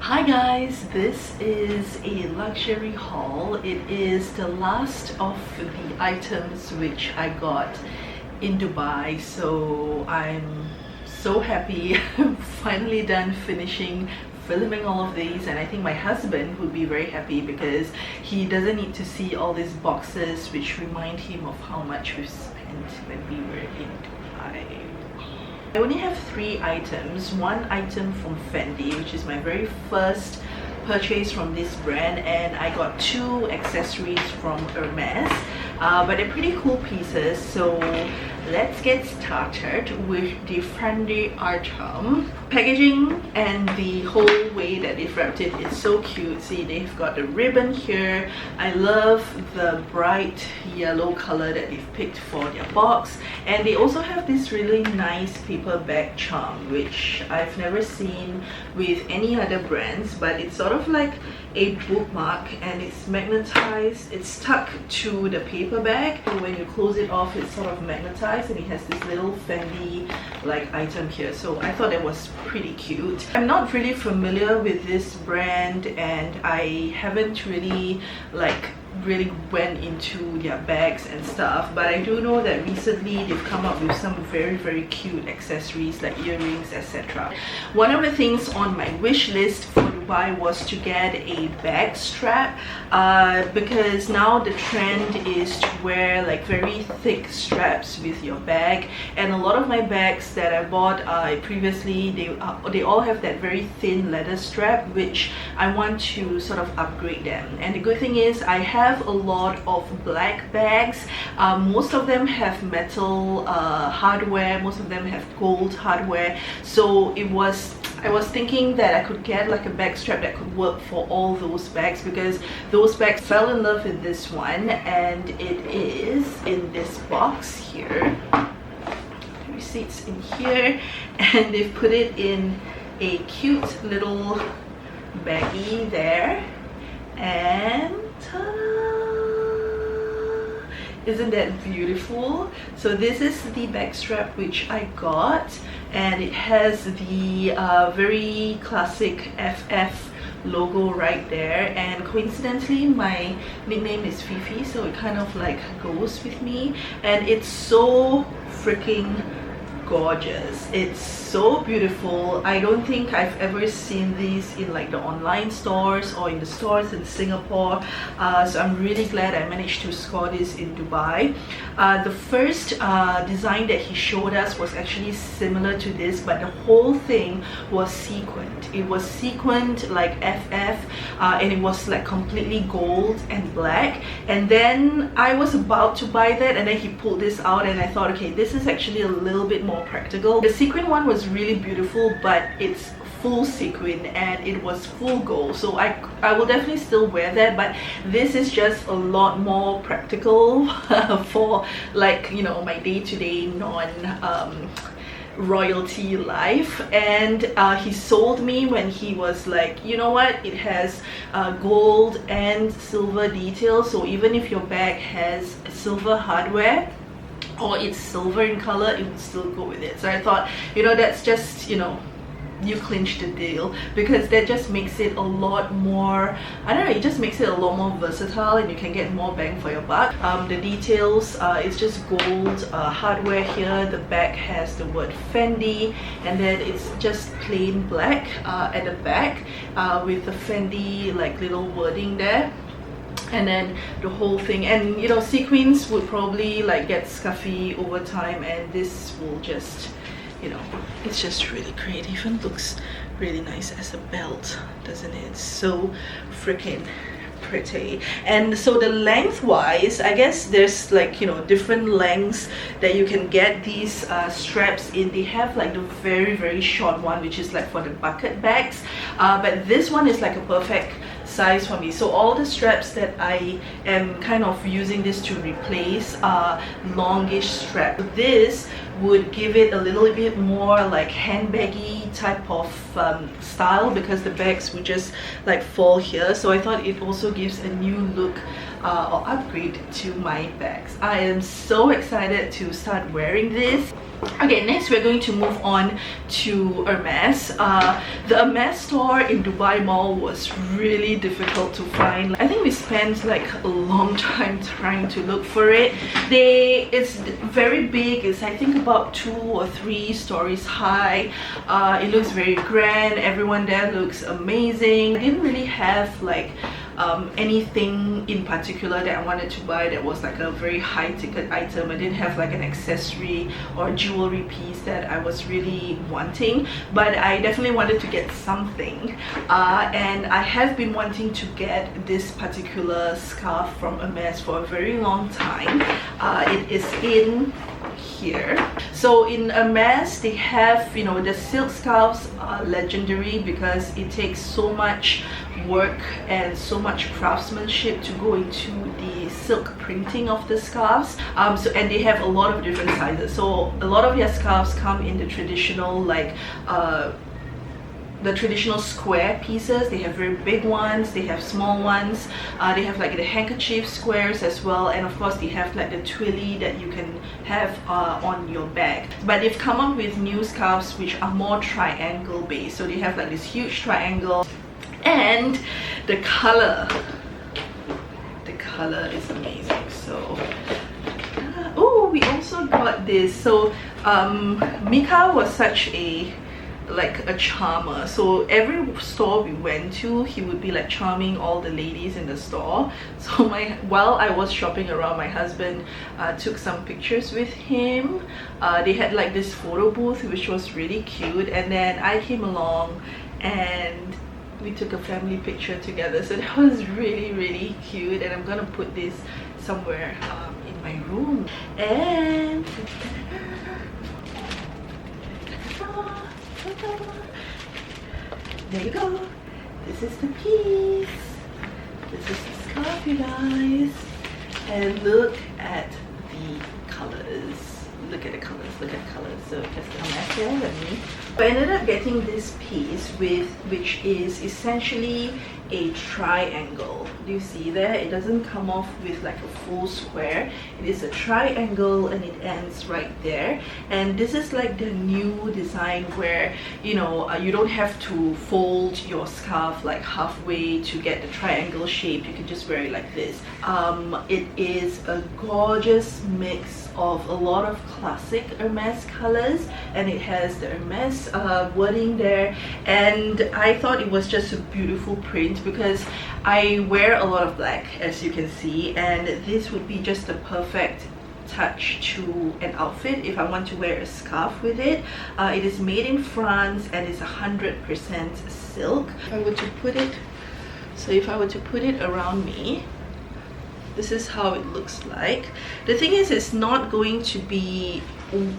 Hi guys, this is a luxury haul. It is the last of the items which I got in Dubai, so I'm so happy. I'm finally done finishing filming all of these, and I think my husband would be very happy because he doesn't need to see all these boxes which remind him of how much we spent when we were in Dubai. I only have 3 items. One item from Fendi, which is my very first purchase from this brand, and I got 2 accessories from HERMES, but they're pretty cool pieces. So let's get started with the Fendi item. Packaging and the whole way that they've wrapped it is so cute. See, they've got the ribbon here. I love the bright yellow color that they've picked for their box, and they also have this really nice paper bag charm which I've never seen with any other brands, but it's sort of like a bookmark and it's magnetized. It's stuck to the paper bag, and when you close it off it's sort of magnetized, and it has this little Fendi like item here. So I thought that was pretty cute. I'm not really familiar with this brand, and I haven't really went into their bags and stuff, but I do know that recently they've come up with some very cute accessories like earrings, etc. One of the things on my wish list for Dubai was to get a bag strap, because now the trend is to wear like very thick straps with your bag, and a lot of my bags that I bought previously, they all have that very thin leather strap, which I want to sort of upgrade them. And the good thing is I have a lot of black bags. Most of them have metal hardware, most of them have gold hardware, so I was thinking that I could get like a bag strap that could work for all those bags, because those bags fell in love with this one, and it is in this box here. The receipt's in here, and they've put it in a cute little baggie there, and ta-da! Isn't that beautiful? So this is the bag strap which I got, and it has the very classic FF logo right there, and coincidentally my nickname is Fifi, so it kind of like goes with me, and it's so freaking gorgeous. It's so beautiful. I don't think I've ever seen these in like the online stores or in the stores in Singapore, so I'm really glad I managed to score this in Dubai. The first design that he showed us was actually similar to this, but the whole thing was sequined. It was sequined like FF, and it was like completely gold and black, and then I was about to buy that, and then he pulled this out, and I thought, okay, this is actually a little bit more practical. The sequin one was really beautiful, but it's full sequin and it was full gold, so I will definitely still wear that, but this is just a lot more practical for like, you know, my day-to-day royalty life. And he sold me when he was like, you know what, it has gold and silver details, so even if your bag has silver hardware or it's silver in color, it would still go with it. So I thought, you know, that's just, you know, you clinched the deal, because that just makes it a lot more, I don't know, it just makes it a lot more versatile, and you can get more bang for your buck. The details, it's just gold hardware here. The back has the word Fendi, and then it's just plain black at the back with the Fendi like little wording there, and then the whole thing. And you know, sequins would probably like get scuffy over time, and this will just, you know, it's just really great. It even looks really nice as a belt, doesn't it? It's so freaking pretty. And so the length wise, I guess there's like, you know, different lengths that you can get these straps in. They have like the very short one, which is like for the bucket bags, but this one is like a perfect size for me. So all the straps that I am kind of using this to replace are longish straps. This would give it a little bit more like handbaggy type of style, because the bags would just like fall here. So I thought it also gives a new look or upgrade to my bags. I am so excited to start wearing this. Okay, next we're going to move on to HERMES. The HERMES store in Dubai Mall was really difficult to find. I think we spent like a long time trying to look for it. It's very big. It's I think about 2 or 3 stories high. It looks very grand. Everyone there looks amazing. I didn't really have like anything in particular that I wanted to buy that was like a very high ticket item. I didn't have like an accessory or jewelry piece that I was really wanting, but I definitely wanted to get something, and I have been wanting to get this particular scarf from HERMES for a very long time. It is in here. So in HERMES they have, you know, the silk scarves are legendary because it takes so much work and so much craftsmanship to go into the silk printing of the scarves. And they have a lot of different sizes. So a lot of their scarves come in the traditional like the traditional square pieces. They have very big ones, they have small ones, they have like the handkerchief squares as well, and of course they have like the twilly that you can have on your bag. But they've come up with new scarves which are more triangle based. So they have like this huge triangle, and the color is amazing. So oh, we also got this. So Mika was such a charmer, so every store we went to he would be like charming all the ladies in the store. So while I was shopping around, my husband took some pictures with him. They had like this photo booth which was really cute, and then I came along and we took a family picture together. So that was really cute, and I'm gonna put this somewhere in my room. And there you go. This is the piece. This is the scarf, you guys. And look at the colors. Look at the colors. Look at the colors. So just come back here with me. I ended up getting this piece which is essentially a triangle. Do you see there? It doesn't come off with like a full square. It is a triangle and it ends right there. And this is like the new design where, you know, you don't have to fold your scarf like halfway to get the triangle shape. You can just wear it like this. It is a gorgeous mix of a lot of classic HERMES colors, and it has the HERMES wording there, and I thought it was just a beautiful print because I wear a lot of black, as you can see, and this would be just the perfect touch to an outfit if I want to wear a scarf with it. It is made in France and it's 100% silk. If I were to put it around me, this is how it looks like. The thing is, it's not going to be,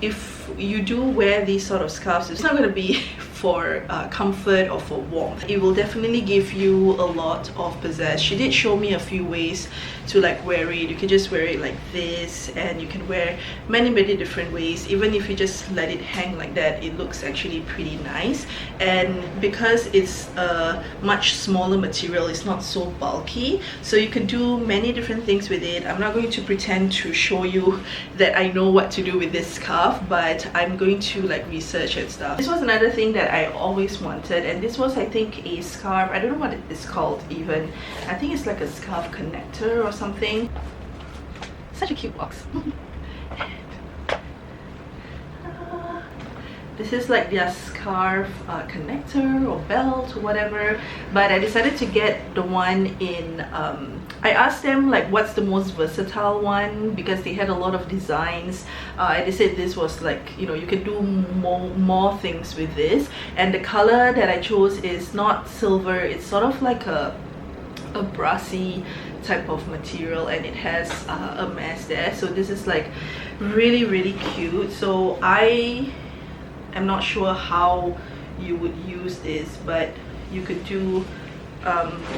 if you do wear these sort of scarves, it's not going to be for comfort or for warmth. It will definitely give you a lot of pizzazz. She did show me a few ways to like wear it. You can just wear it like this, and you can wear many different ways. Even if you just let it hang like that, it looks actually pretty nice. And because it's a much smaller material, it's not so bulky, so you can do many different things with it. I'm not going to pretend to show you that I know what to do with this scarf, but I'm going to like research and stuff. This was another thing that I always wanted, and this was, I think, a scarf. I don't know what it is called even. I think it's like a scarf connector or something. Such a cute box. This is like their scarf connector or belt or whatever, but I decided to get the one in I asked them like what's the most versatile one, because they had a lot of designs, and they said this was like, you know, you can do more things with this. And the color that I chose is not silver, it's sort of like a brassy type of material, and it has a mesh there. So this is like really cute. So I'm not sure how you would use this, but you could do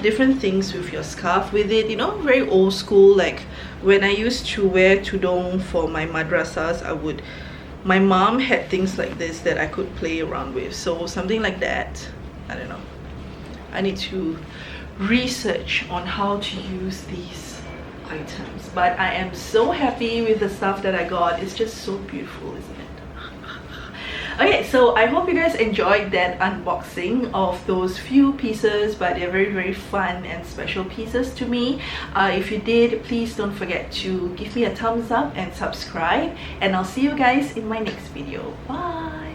different things with your scarf with it, you know, very old school. Like when I used to wear tudong for my madrasas, I would my mom had things like this that I could play around with, so something like that. I don't know, I need to research on how to use these items, but I am so happy with the stuff that I got. It's just so beautiful, isn't it? Okay, so I hope you guys enjoyed that unboxing of those few pieces, but they're very fun and special pieces to me. If you did, please don't forget to give me a thumbs up and subscribe, and I'll see you guys in my next video. Bye.